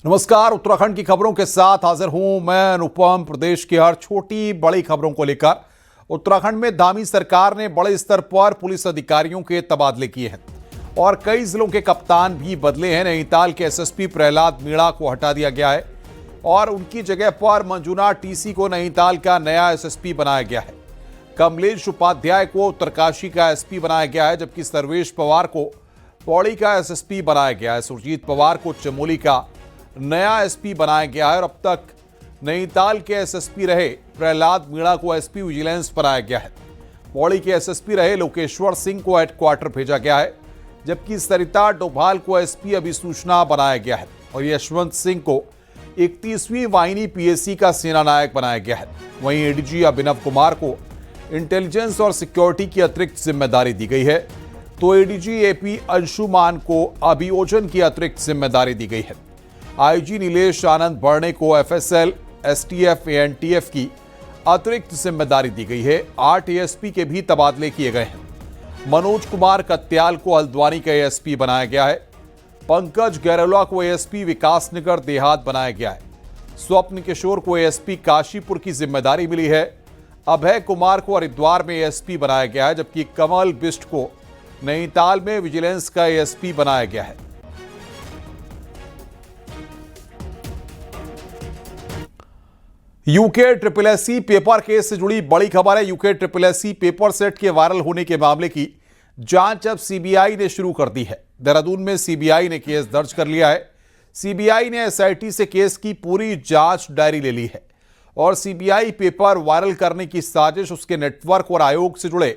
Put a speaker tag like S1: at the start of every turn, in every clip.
S1: नमस्कार। उत्तराखंड की खबरों के साथ हाजिर हूं मैं अनुपम। प्रदेश की हर छोटी बड़ी खबरों को लेकर उत्तराखंड में धामी सरकार ने बड़े स्तर पर पुलिस अधिकारियों के तबादले किए हैं और कई जिलों के कप्तान भी बदले हैं। नैनीताल के एसएसपी प्रहलाद मीणा को हटा दिया गया है और उनकी जगह पर मंजुनाथ टीसी को नैनीताल का नया एसएसपी बनाया गया है। कमलेश उपाध्याय को उत्तरकाशी का एसपी बनाया गया है, जबकि सर्वेश पवार को पौड़ी का एसएसपी बनाया गया है। सुरजीत पवार को चमोली का नया एसपी बनाया गया है और अब तक नैनीताल के एसएसपी रहे प्रहलाद मीणा को एसपी विजिलेंस बनाया गया है। पौड़ी के एसएसपी रहे लोकेश्वर सिंह को हेडक्वार्टर भेजा गया है, जबकि सरिता डोभाल को एसपी अभिसूचना बनाया गया है और यशवंत सिंह को 31वीं वाहिनी पीएसी का सेनानायक बनाया गया है। वहीं एडीजी अभिनव कुमार को इंटेलिजेंस और सिक्योरिटी की अतिरिक्त जिम्मेदारी दी गई है, तो एडीजी एपी अंशुमान को अभियोजन की अतिरिक्त जिम्मेदारी दी गई है। आईजी नीलेश आनंद बर्णे को एफएसएल, एसटीएफ, एएनटीएफ की अतिरिक्त जिम्मेदारी दी गई है। 8 एएसपी के भी तबादले किए गए हैं। मनोज कुमार कत्याल को हल्द्वानी का एएसपी बनाया गया है। पंकज गैरोला को एएसपी विकासनगर देहात बनाया गया है। स्वप्न किशोर को एएसपी काशीपुर की जिम्मेदारी मिली है। अभय कुमार को हरिद्वार में एएसपी बनाया गया है, जबकि कमल बिष्ट को नैनीताल में विजिलेंस का एएसपी बनाया गया है। UK triple SC paper case से जुड़ी बड़ी खबर है। UK triple SC paper set के वायरल होने के मामले की जांच अब सीबीआई ने शुरू कर दी है। देहरादून में सीबीआई ने केस दर्ज कर लिया है। सीबीआई ने एसआईटी से केस की पूरी जांच डायरी ले ली है और सीबीआई पेपर वायरल करने की साजिश, उसके नेटवर्क और आयोग से जुड़े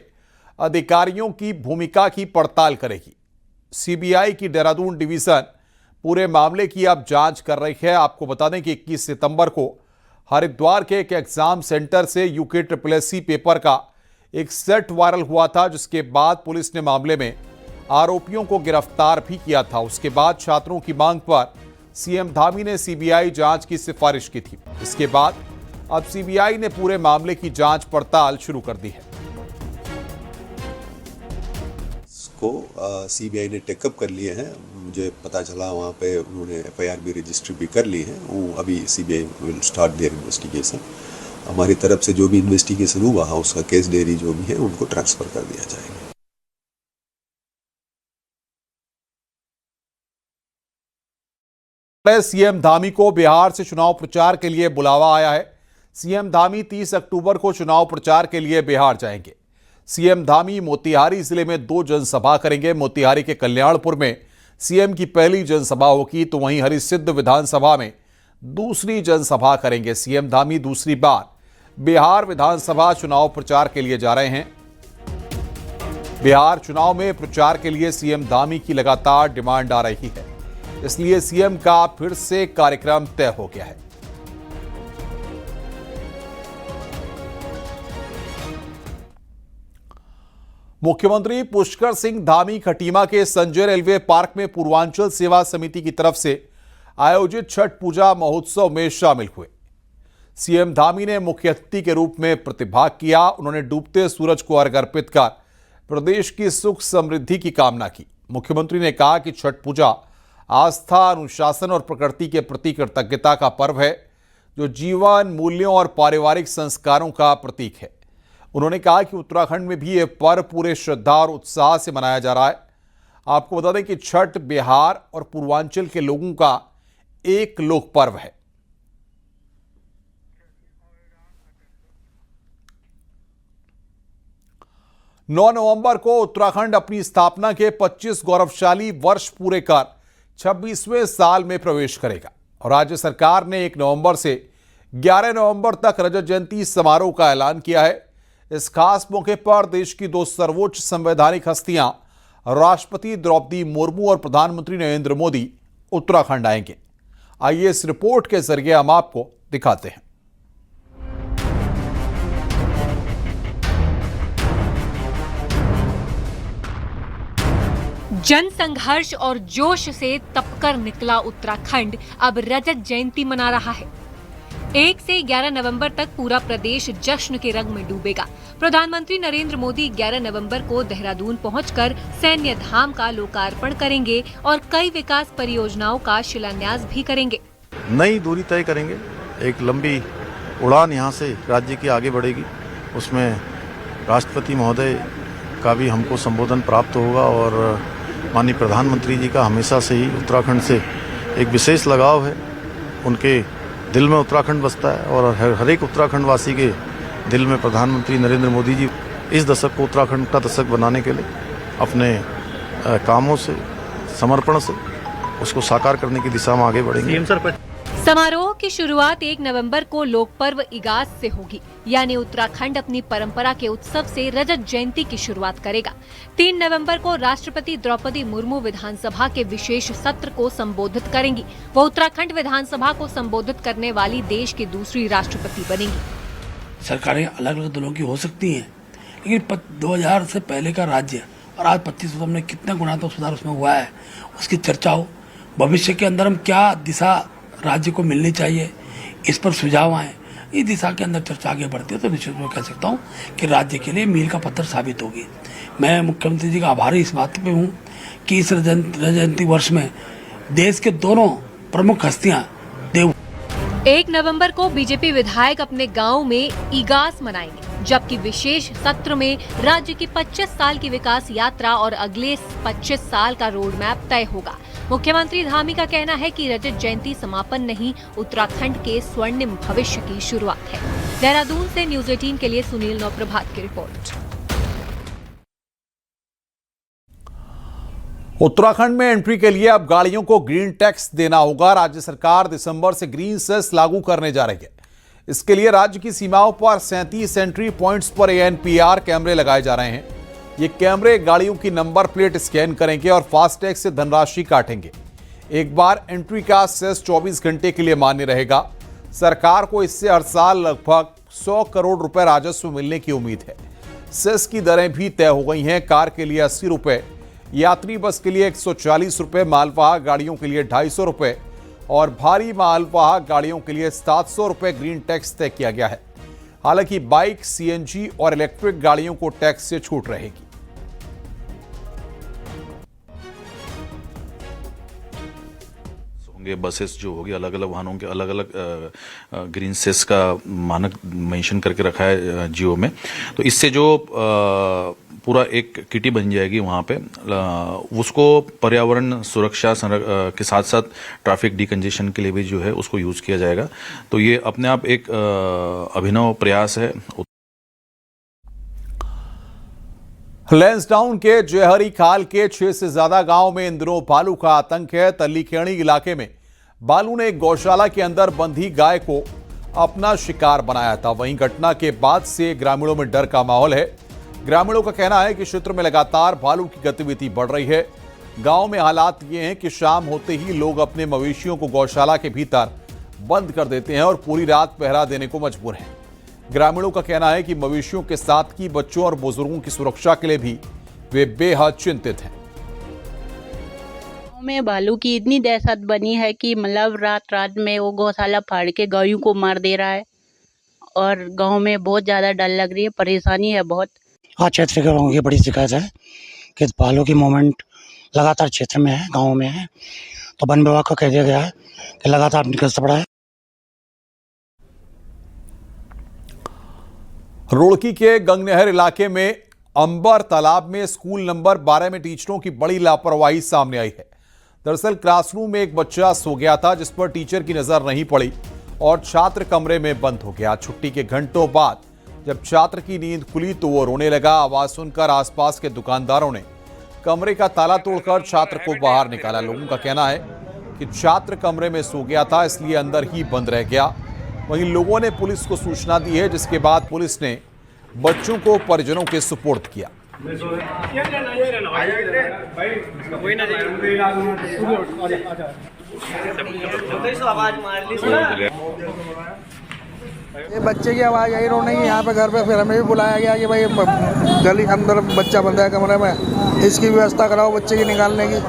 S1: अधिकारियों की भूमिका की पड़ताल करेगी। सीबीआई की देहरादून डिवीजन पूरे मामले की अब जांच कर रही है। आपको बता दें कि 21 सितंबर को हरिद्वार के एक एग्जाम सेंटर से यूके ट्रिपल एससी पेपर का एक सेट वायरल हुआ था, जिसके बाद पुलिस ने मामले में आरोपियों को गिरफ्तार भी किया था। उसके बाद छात्रों की मांग पर सीएम धामी ने सीबीआई जांच की सिफारिश की थी। इसके बाद अब सीबीआई ने पूरे मामले की जांच पड़ताल शुरू कर दी है।
S2: को सीबीआई ने टेकअप कर लिए हैं। मुझे पता चला वहाँ पे उन्होंने एफआईआर भी रजिस्टर भी कर ली है। वो अभी CBI will start their investigation. हमारी तरफ से जो भी इन्वेस्टिगेशन हुआ है उसका केस डायरी जो भी है उनको ट्रांसफर कर दिया जाएगा।
S1: सीएम धामी को बिहार से चुनाव प्रचार के लिए बुलावा आया है। सीएम धामी 30 अक्टूबर को चुनाव प्रचार के लिए बिहार जाएंगे। सीएम धामी मोतिहारी जिले में 2 जनसभा करेंगे। मोतिहारी के कल्याणपुर में सीएम की पहली जनसभा होगी, तो वहीं हरिसिद्ध विधानसभा में दूसरी जनसभा करेंगे। सीएम धामी दूसरी बार बिहार विधानसभा चुनाव प्रचार के लिए जा रहे हैं। बिहार चुनाव में प्रचार के लिए सीएम धामी की लगातार डिमांड आ रही है, इसलिए सीएम का फिर से कार्यक्रम तय हो गया है। मुख्यमंत्री पुष्कर सिंह धामी खटीमा के संजय रेलवे पार्क में पूर्वांचल सेवा समिति की तरफ से आयोजित छठ पूजा महोत्सव में शामिल हुए। सीएम धामी ने मुख्य अतिथि के रूप में प्रतिभाग किया। उन्होंने डूबते सूरज को अर्घ्य अर्पित कर प्रदेश की सुख समृद्धि की कामना की। मुख्यमंत्री ने कहा कि छठ पूजा आस्था, अनुशासन और प्रकृति के प्रति कृतज्ञता का पर्व है, जो जीवन मूल्यों और पारिवारिक संस्कारों का प्रतीक है। उन्होंने कहा कि उत्तराखंड में भी यह पर्व पूरे श्रद्धा और उत्साह से मनाया जा रहा है। आपको बता दें कि छठ बिहार और पूर्वांचल के लोगों का एक लोक पर्व है। नौ नवंबर को उत्तराखंड अपनी स्थापना के 25 गौरवशाली वर्ष पूरे कर 26वें साल में प्रवेश करेगा और राज्य सरकार ने 1 नवंबर से 11 नवंबर तक रजत जयंती समारोह का ऐलान किया है। इस खास मौके पर देश की 2 सर्वोच्च संवैधानिक हस्तियां राष्ट्रपति द्रौपदी मुर्मू और प्रधानमंत्री नरेंद्र मोदी उत्तराखंड आएंगे। आइए इस रिपोर्ट के जरिए हम आपको दिखाते हैं।
S3: जन संघर्ष और जोश से तपकर निकला उत्तराखंड अब रजत जयंती मना रहा है। 1 से 11 नवंबर तक पूरा प्रदेश जश्न के रंग में डूबेगा। प्रधानमंत्री नरेंद्र मोदी 11 नवंबर को देहरादून पहुंचकर सैन्य धाम का लोकार्पण करेंगे और कई विकास परियोजनाओं का शिलान्यास भी करेंगे।
S4: नई दूरी तय करेंगे। एक लंबी उड़ान यहाँ से राज्य की आगे बढ़ेगी। उसमें राष्ट्रपति महोदय का भी हमको संबोधन प्राप्त होगा और माननीय प्रधानमंत्री जी का हमेशा से ही उत्तराखंड से एक विशेष लगाव है। उनके दिल में उत्तराखंड बसता है और हर एक उत्तराखंड वासी के दिल में प्रधानमंत्री नरेंद्र मोदी जी इस दशक को उत्तराखंड का दशक बनाने के लिए अपने कामों से, समर्पण से उसको साकार करने की दिशा में आगे बढ़ेंगे।
S3: समारोह की शुरुआत 1 नवंबर को लोक पर्व इगास से होगी, यानी उत्तराखंड अपनी परंपरा के उत्सव से रजत जयंती की शुरुआत करेगा। 3 नवंबर को राष्ट्रपति द्रौपदी मुर्मू विधानसभा के विशेष सत्र को संबोधित करेंगी। वो उत्तराखंड विधानसभा को संबोधित करने वाली देश की दूसरी राष्ट्रपति बनेंगी।
S5: सरकारें अलग अलग दलों की हो सकती हैं, लेकिन 2000 से पहले का राज्य और आज 25 वर्ष में कितना गुणात्मक सुधार उसमें हुआ है, उसकी चर्चा हो। भविष्य के अंदर हम क्या दिशा राज्य को मिलनी चाहिए, इस पर सुझाव आए, इस दिशा के अंदर चर्चा आगे बढ़ती है तो निश्चित मैं कह सकता हूँ कि राज्य के लिए मील का पत्थर साबित होगी। मैं मुख्यमंत्री जी का आभारी इस बात पे हूँ कि इस रजत जयंती वर्ष में देश के दोनों प्रमुख हस्तियां देव
S3: 1 नवंबर को बीजेपी विधायक अपने गांव में इगास मनाएंगे, जबकि विशेष सत्र में राज्य की 25 साल की विकास यात्रा और अगले 25 साल का रोड मैप तय होगा। मुख्यमंत्री धामी का कहना है कि रजत जयंती समापन नहीं, उत्तराखंड के स्वर्णिम भविष्य की शुरुआत है। देहरादून से न्यूज 18 के लिए सुनील नौप्रभात की रिपोर्ट।
S1: उत्तराखंड में एंट्री के लिए अब गाड़ियों को ग्रीन टैक्स देना होगा। राज्य सरकार दिसंबर से ग्रीन सेस लागू करने जा रही है। इसके लिए राज्य की सीमाओं पर 37 एंट्री पॉइंट्स पर ANPR कैमरे लगाए जा रहे हैं। ये कैमरे गाड़ियों की नंबर प्लेट स्कैन करेंगे और फास्टैग से धनराशि काटेंगे। एक बार एंट्री का सेस 24 घंटे के लिए मान्य रहेगा। सरकार को इससे हर साल लगभग 100 करोड़ रुपए राजस्व मिलने की उम्मीद है। सेस की दरें भी तय हो गई हैं। कार के लिए 80 रुपए, यात्री बस के लिए 140 रुपए, मालवाहक गाड़ियों के लिए 250 रुपए और भारी मालवाहक गाड़ियों के लिए 700 रुपए ग्रीन टैक्स तय किया गया है। हालांकि बाइक, CNG और इलेक्ट्रिक गाड़ियों को टैक्स से छूट रहेगी।
S4: बसेस जो होगी, अलग अलग वाहनों के अलग अलग ग्रीन सेस का मानक मेंशन करके रखा है जियो में। तो इससे जो पूरा एक किटी बन जाएगी वहाँ पे, उसको पर्यावरण सुरक्षा के साथ साथ ट्रैफिक डिकंजेशन के लिए भी जो है उसको यूज़ किया जाएगा। तो ये अपने आप एक अभिनव प्रयास है।
S1: लैंसडाउन के जयहरी खाल के 6 से ज्यादा गांव में इन दिनों भालू का आतंक है। तल्लीखेड़ी इलाके में भालू ने एक गौशाला के अंदर बंधी गाय को अपना शिकार बनाया था। वहीं घटना के बाद से ग्रामीणों में डर का माहौल है। ग्रामीणों का कहना है कि क्षेत्र में लगातार भालू की गतिविधि बढ़ रही है। गांव में हालात ये हैं कि शाम होते ही लोग अपने मवेशियों को गौशाला के भीतर बंद कर देते हैं और पूरी रात पहरा देने को मजबूर हैं। ग्रामीणों का कहना है कि मवेशियों के साथ की बच्चों और बुजुर्गों की सुरक्षा के लिए भी वे बेहद चिंतित हैं।
S6: में भालू की इतनी दहशत बनी है कि मतलब रात रात में वो गौशाला फाड़ के गायों को मार दे रहा है और गांव में बहुत ज़्यादा डर लग रही है, परेशानी है बहुत।
S7: हाँ, क्षेत्र के लोगों की बड़ी शिकायत है कि भालू की मूवमेंट लगातार क्षेत्र में है, गाँव में है। तो वन विभाग को कह दिया गया है कि लगातार निकलता पड़ा है।
S1: रुड़की के गंगनहर इलाके में अंबर तालाब में स्कूल नंबर 12 में टीचरों की बड़ी लापरवाही सामने आई है। दरअसल क्लासरूम में एक बच्चा सो गया था, जिस पर टीचर की नजर नहीं पड़ी और छात्र कमरे में बंद हो गया। छुट्टी के घंटों बाद जब छात्र की नींद खुली तो वो रोने लगा। आवाज सुनकर आसपास के दुकानदारों ने कमरे का ताला तोड़कर छात्र को बाहर निकाला। लोगों का कहना है कि छात्र कमरे में सो गया था, इसलिए अंदर ही बंद रह गया। वहीं लोगों ने पुलिस को सूचना दी है, जिसके बाद पुलिस ने बच्चों को परिजनों के सुपुर्द किया।
S8: ये बच्चे की आवाज़ आई रोने की यहाँ पे घर पे, फिर हमें भी बुलाया गया कि भाई गली अंदर बच्चा बंद है कमरे में, इसकी व्यवस्था कराओ बच्चे की निकालने की।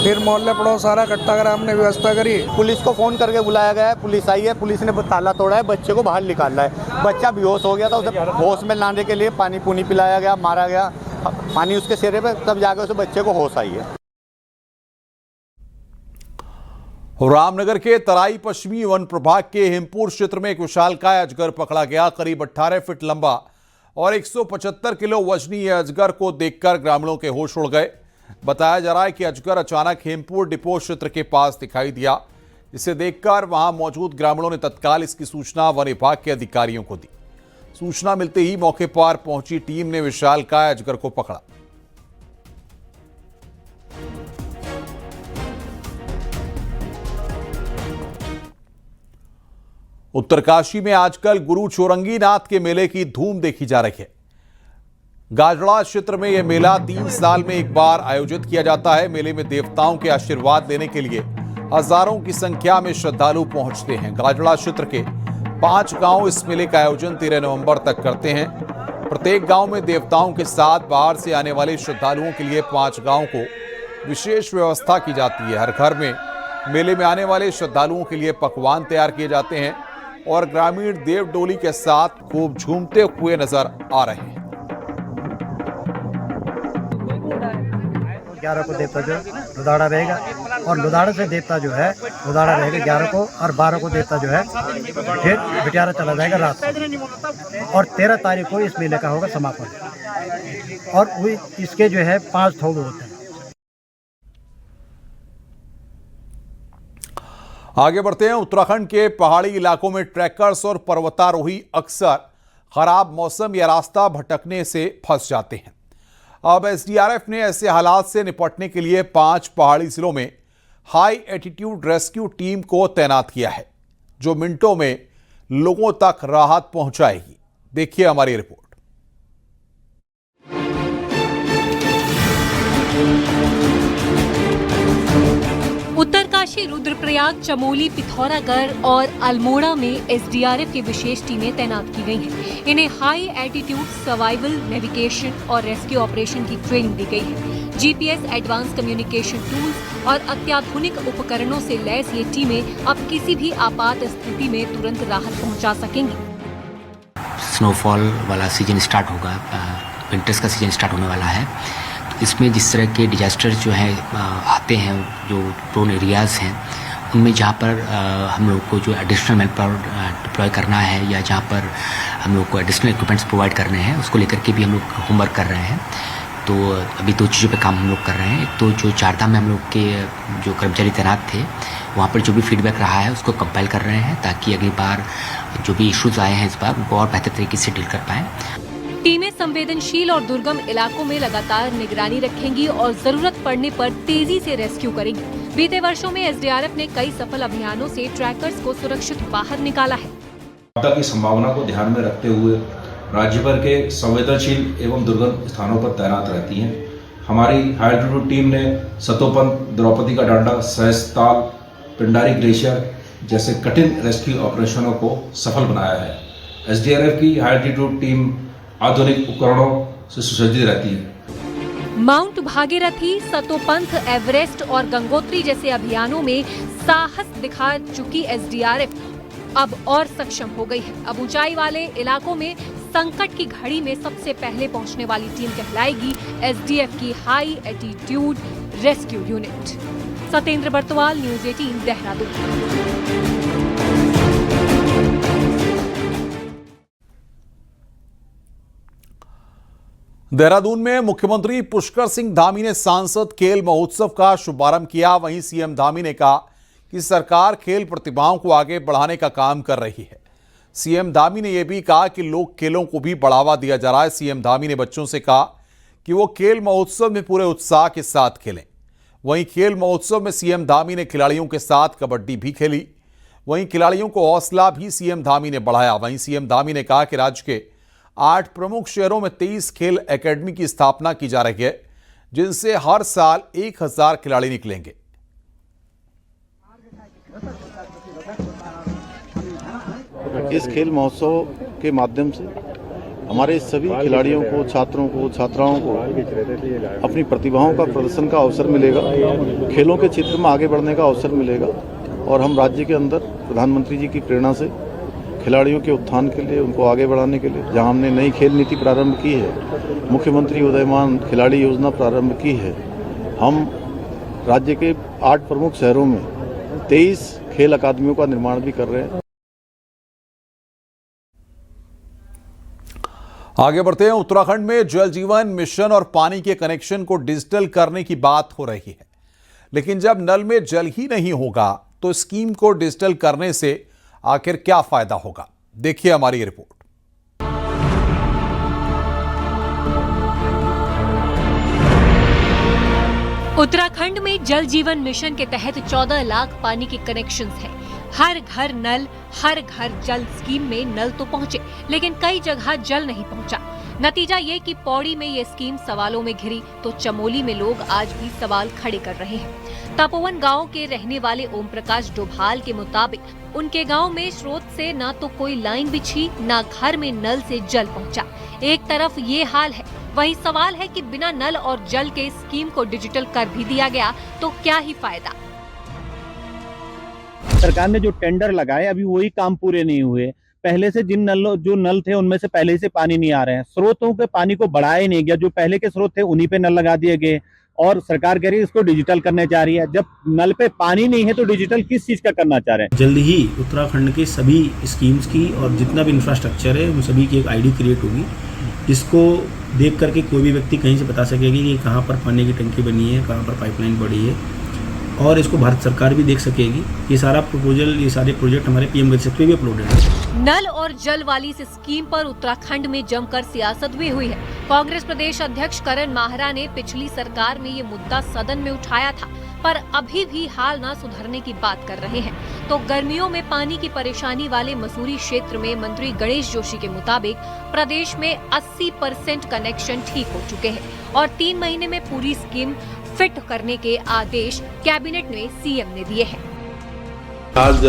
S8: फिर मोहल्ले पड़ोस सारा इकट्ठा करा, हमने व्यवस्था करी।
S9: पुलिस को फ़ोन करके बुलाया गया है, पुलिस आई है, पुलिस ने ताला तोड़ा है, बच्चे को बाहर निकाला है। बच्चा बेहोश हो गया था, उसे होश में लाने के लिए पानी पूनी पिलाया गया, मारा गया, पानी उसके चेहरे पे, तब जाकर उसे बच्चे को होश आई है।
S1: रामनगर के तराई पश्चिमी वन प्रभाग के हिमपुर क्षेत्र में एक विशालकाय अजगर पकड़ा गया। करीब 18 फीट लंबा और 175 किलो वजनी यह अजगर को देखकर ग्रामीणों के होश उड़ गए। बताया जा रहा है कि अजगर अचानक हिमपुर डिपो क्षेत्र के पास दिखाई दिया, जिसे देखकर वहां मौजूद ग्रामीणों ने तत्काल इसकी सूचना वन विभाग के अधिकारियों को दी। सूचना मिलते ही मौके पर पहुंची टीम ने विशालकाय अजगर को पकड़ा। उत्तरकाशी में आजकल गुरु चौरंगीनाथ के मेले की धूम देखी जा रही है। गाजड़ा क्षेत्र में यह मेला 3 साल में एक बार आयोजित किया जाता है। मेले में देवताओं के आशीर्वाद लेने के लिए हजारों की संख्या में श्रद्धालु पहुंचते हैं। गाजड़ा क्षेत्र के 5 गांव इस मेले का आयोजन 13 नवंबर तक करते हैं। प्रत्येक गांव में देवताओं के साथ बाहर से आने वाले श्रद्धालुओं के लिए 5 गांव को विशेष व्यवस्था की जाती है। हर घर में मेले में आने वाले श्रद्धालुओं के लिए पकवान तैयार किए जाते हैं और ग्रामीण देव डोली के साथ खूब झूमते हुए नजर आ रहे हैं।
S10: 11 को देवता जो लुदाड़ा रहेगा और लुदाड़ा से देवता जो है लुदाड़ा रहेगा 11 को और 12 को देवता जो है फिर बिटियारा चला जाएगा रात को और 13 तारीख को इस मेले का होगा समापन। और इसके जो है 5 थोड़ होते हैं।
S1: आगे बढ़ते हैं। उत्तराखंड के पहाड़ी इलाकों में ट्रैकर्स और पर्वतारोही अक्सर खराब मौसम या रास्ता भटकने से फंस जाते हैं। अब एसडीआरएफ ने ऐसे हालात से निपटने के लिए 5 पहाड़ी जिलों में हाई एटीट्यूड रेस्क्यू टीम को तैनात किया है, जो मिनटों में लोगों तक राहत पहुंचाएगी। देखिए हमारी रिपोर्ट।
S3: उत्तरकाशी, रुद्रप्रयाग, चमोली, पिथौरागढ़ और अल्मोड़ा में एसडीआरएफ की विशेष टीमें तैनात की गई हैं। इन्हें हाई एल्टीट्यूड सर्वाइवल, नेविगेशन और रेस्क्यू ऑपरेशन की ट्रेनिंग दी गई है। जीपीएस, एडवांस कम्युनिकेशन टूल्स और अत्याधुनिक उपकरणों से लैस ये टीमें अब किसी भी आपात स्थिति में तुरंत राहत पहुंचा सकेंगी।
S11: स्नोफॉल वाला सीजन स्टार्ट होगा, विंटर्स का सीजन स्टार्ट होने वाला है। इसमें जिस तरह के डिजास्टर जो है आते हैं, जो प्रोन एरियाज़ हैं, उनमें जहाँ पर हम लोग को जो एडिशनल मैन पावर डिप्लॉय करना है या जहाँ पर हम लोग को एडिशनल इक्विपमेंट्स प्रोवाइड करने हैं, उसको लेकर के भी हम लोग होमवर्क कर रहे हैं। तो अभी 2 चीज़ों पे काम हम लोग कर रहे हैं। एक तो जो चारधाम में हम लोग के जो कर्मचारी तैनात थे, वहाँ पर जो भी फीडबैक रहा है उसको कंपाइल कर रहे हैं, ताकि अगली बार जो भी इश्यूज आए हैं इस बार उनको और बेहतर तरीके से डील कर पाएँ।
S3: टीमें संवेदनशील और दुर्गम इलाकों में लगातार निगरानी रखेंगी और जरूरत पड़ने पर तेजी से रेस्क्यू करेंगी। बीते वर्षों में एसडीआरएफ ने कई सफल अभियानों से ट्रैकर्स को सुरक्षित बाहर निकाला है।
S12: आपदा की संभावना को ध्यान में रखते हुए राज्य भर के संवेदनशील एवं दुर्गम स्थानों पर तैनात रहती हैं। हमारी हाई एल्टीट्यूड टीम ने सतोपंथ, द्रौपदी का डांडा, सहस्ताल, पिंडारी ग्लेशियर जैसे कठिन रेस्क्यू ऑपरेशनों को सफल बनाया है। एसडीआरएफ की हाई एल्टीट्यूड टीम आधुनिक उपकरणों से सुसज्जित रहती है।
S3: माउंट भागीरथी, सतोपंथ, एवरेस्ट और गंगोत्री जैसे अभियानों में साहस दिखा चुकी एसडीआरएफ अब और सक्षम हो गई है। अब ऊंचाई वाले इलाकों में संकट की घड़ी में सबसे पहले पहुंचने वाली टीम कहलाएगी एसडीएफ की high attitude rescue unit. Satendra Bartwal, news 18, Dehradun.
S1: Dehradun में मुख्यमंत्री पुष्कर सिंह धामी ने सांसद खेल महोत्सव का शुभारंभ किया। वहीं सीएम धामी ने कहा कि सरकार खेल प्रतिभाओं को आगे बढ़ाने का काम कर रही है। सीएम धामी ने यह भी कहा कि लोक खेलों को भी बढ़ावा दिया जा रहा है। सीएम धामी ने बच्चों से कहा कि वो खेल महोत्सव में पूरे उत्साह के साथ खेलें। वहीं खेल महोत्सव में सीएम धामी ने खिलाड़ियों के साथ कबड्डी भी खेली। वहीं खिलाड़ियों को हौसला भी सीएम धामी ने बढ़ाया। वहीं सीएम धामी ने कहा कि राज्य के 8 प्रमुख शहरों में 23 खेल एकेडमी की स्थापना की जा रही है, जिनसे हर साल 1000 खिलाड़ी निकलेंगे।
S4: इस खेल महोत्सव के माध्यम से हमारे सभी खिलाड़ियों को, छात्रों को, छात्राओं को अपनी प्रतिभाओं का प्रदर्शन का अवसर मिलेगा, खेलों के क्षेत्र में आगे बढ़ने का अवसर मिलेगा। और हम राज्य के अंदर प्रधानमंत्री जी की प्रेरणा से खिलाड़ियों के उत्थान के लिए, उनको आगे बढ़ाने के लिए, जहां हमने नई खेल नीति प्रारंभ की है, मुख्यमंत्री उदयमान खिलाड़ी योजना प्रारंभ की है, हम राज्य के 8 प्रमुख शहरों में 23 खेल अकादमियों का निर्माण भी कर रहे हैं।
S1: आगे बढ़ते हैं। उत्तराखंड में जल जीवन मिशन और पानी के कनेक्शन को डिजिटल करने की बात हो रही है, लेकिन जब नल में जल ही नहीं होगा तो स्कीम को डिजिटल करने से आखिर क्या फायदा होगा? देखिए हमारी ये रिपोर्ट।
S3: उत्तराखंड में जल जीवन मिशन के तहत 14 लाख पानी के कनेक्शंस हैं। हर घर नल, हर घर जल स्कीम में नल तो पहुंचे, लेकिन कई जगह जल नहीं पहुंचा। नतीजा ये कि पौड़ी में ये स्कीम सवालों में घिरी तो चमोली में लोग आज भी सवाल खड़े कर रहे हैं। तपोवन गांव के रहने वाले ओम प्रकाश डोभाल के मुताबिक उनके गांव में स्रोत से न तो कोई लाइन बिछी, न घर में नल से जल पहुंचा। एक तरफ ये हाल है, वही सवाल है कि बिना नल और जल के स्कीम को डिजिटल कर भी दिया गया तो क्या ही फायदा।
S13: सरकार ने जो टेंडर लगाए अभी वही काम पूरे नहीं हुए। पहले से जो नल थे उनमें से पहले से पानी नहीं आ रहे हैं। स्रोतों के पानी को बढ़ाया ही नहीं गया। जो पहले के स्रोत थे उन्हीं पे नल लगा दिए गए और सरकार कह रही है इसको डिजिटल करने जा रही है। जब नल पे पानी नहीं है तो डिजिटल किस चीज का करना चाह रहे हैं?
S14: जल्द ही उत्तराखंड के सभी स्कीम्स की और जितना भी इंफ्रास्ट्रक्चर है उन सभी की एक आईडी क्रिएट होगी, जिसको देख करके कोई भी व्यक्ति कहीं से बता सकेगा कि कहाँ पर पानी की टंकी बनी है, कहाँ पर पाइपलाइन बढ़ी है, और इसको भारत सरकार भी देख सकेगी। ये सारा प्रपोजल, ये सारे प्रोजेक्ट हमारे पीएम गति पे भी अपलोडेड है।
S3: नल और जल वाली इस स्कीम पर उत्तराखंड में जमकर सियासत भी हुई है। कांग्रेस प्रदेश अध्यक्ष करण माहरा ने पिछली सरकार में ये मुद्दा सदन में उठाया था, पर अभी भी हाल न सुधरने की बात कर रहे हैं। तो गर्मियों में पानी की परेशानी वाले मसूरी क्षेत्र में मंत्री गणेश जोशी के मुताबिक प्रदेश में 80% कनेक्शन ठीक हो चुके हैं और 3 महीने में पूरी स्कीम फिट करने के आदेश कैबिनेट में सीएम ने दिए हैं।
S15: आज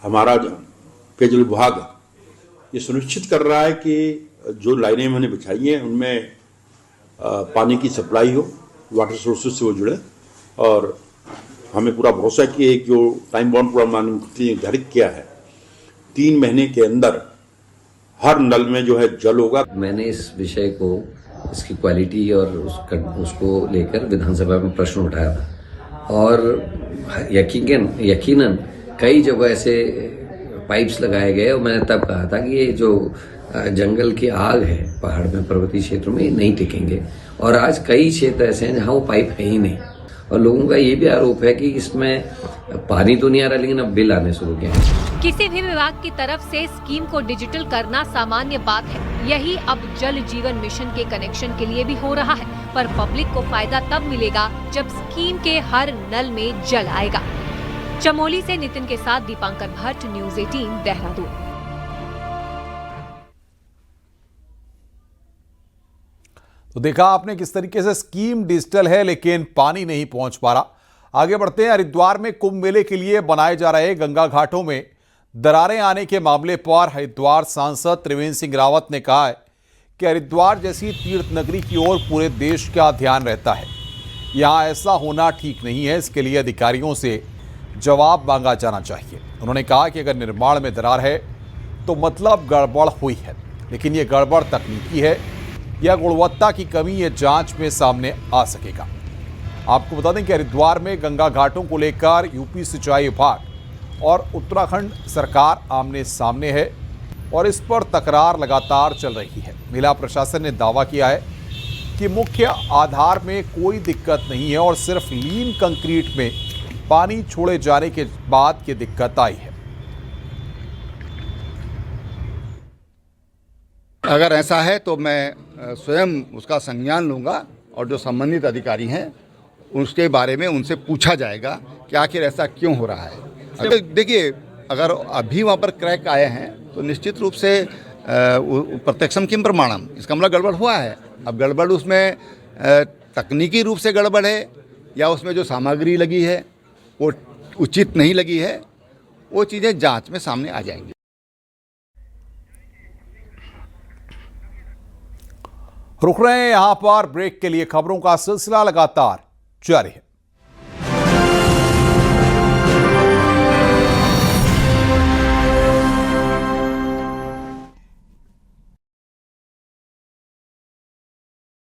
S15: हमारा पेयजल विभाग ये सुनिश्चित कर रहा है कि जो लाइनें हमने बिछाई हैं उनमें पानी की सप्लाई हो, वाटर सोर्सेज से वो जुड़े, और हमें पूरा भरोसा कि एक जो टाइम बाउंड पूरा निर्धारित किया है 3 महीने के अंदर हर नल में जो है जल होगा।
S16: मैंने इस विषय को, इसकी क्वालिटी और उसको लेकर विधानसभा में प्रश्न उठाया था और यकीनन कई जगह ऐसे पाइप्स लगाए गए और मैंने तब कहा था कि ये जो जंगल की आग है पहाड़ में, पर्वतीय क्षेत्रों में नहीं टिकेंगे, और आज कई क्षेत्र ऐसे हैं जहाँ वो पाइप है ही नहीं। और लोगों का ये भी आरोप है कि इसमें पानी तो नहीं आ रहा लेकिन अब बिल आने शुरू किए हैं।
S3: किसी भी विभाग की तरफ से स्कीम को डिजिटल करना सामान्य बात है। यही अब जल जीवन मिशन के कनेक्शन के लिए भी हो रहा है, पर पब्लिक को फायदा तब मिलेगा जब स्कीम के हर नल में जल आएगा। चमोली से नितिन के साथ दीपांकर भट्ट, न्यूज़ 18 देहरादून।
S1: तो देखा आपने किस तरीके से स्कीम डिजिटल है लेकिन पानी नहीं पहुंच पा रहा। आगे बढ़ते हैं। हरिद्वार में कुंभ मेले के लिए बनाए जा रहे गंगा घाटों में दरारें आने के मामले पर हरिद्वार सांसद त्रिवेंद्र सिंह रावत ने कहा है कि हरिद्वार जैसी तीर्थ नगरी की ओर पूरे देश का ध्यान रहता है। यहां ऐसा होना ठीक नहीं है, इसके लिए अधिकारियों से जवाब मांगा जाना चाहिए। उन्होंने कहा कि अगर निर्माण में दरार है तो मतलब गड़बड़ हुई है, लेकिन ये गड़बड़ तकनीकी है या गुणवत्ता की कमी ये जांच में सामने आ सकेगा। आपको बता दें कि हरिद्वार में गंगा घाटों को लेकर यूपी सिंचाई विभाग और उत्तराखंड सरकार आमने सामने है और इस पर तकरार लगातार चल रही है। जिला प्रशासन ने दावा किया है कि मुख्य आधार में कोई दिक्कत नहीं है और सिर्फ लीन कंक्रीट में पानी छोड़े जाने के बाद ये दिक्कत आई है।
S17: अगर ऐसा है तो मैं स्वयं उसका संज्ञान लूँगा और जो संबंधित अधिकारी हैं उसके बारे में उनसे पूछा जाएगा कि आखिर ऐसा क्यों हो रहा है। देखिए, अगर अभी वहाँ पर क्रैक आए हैं तो निश्चित रूप से प्रत्यक्षम किम प्रमाणम, इसका मतलब गड़बड़ हुआ है। अब गड़बड़ उसमें तकनीकी रूप से गड़बड़ है या उसमें जो सामग्री लगी है वो उचित नहीं लगी है, वो चीज़ें जांच में सामने आ जाएंगी।
S1: रुक रहे हैं यहां पर ब्रेक के लिए। खबरों का सिलसिला लगातार जारी है।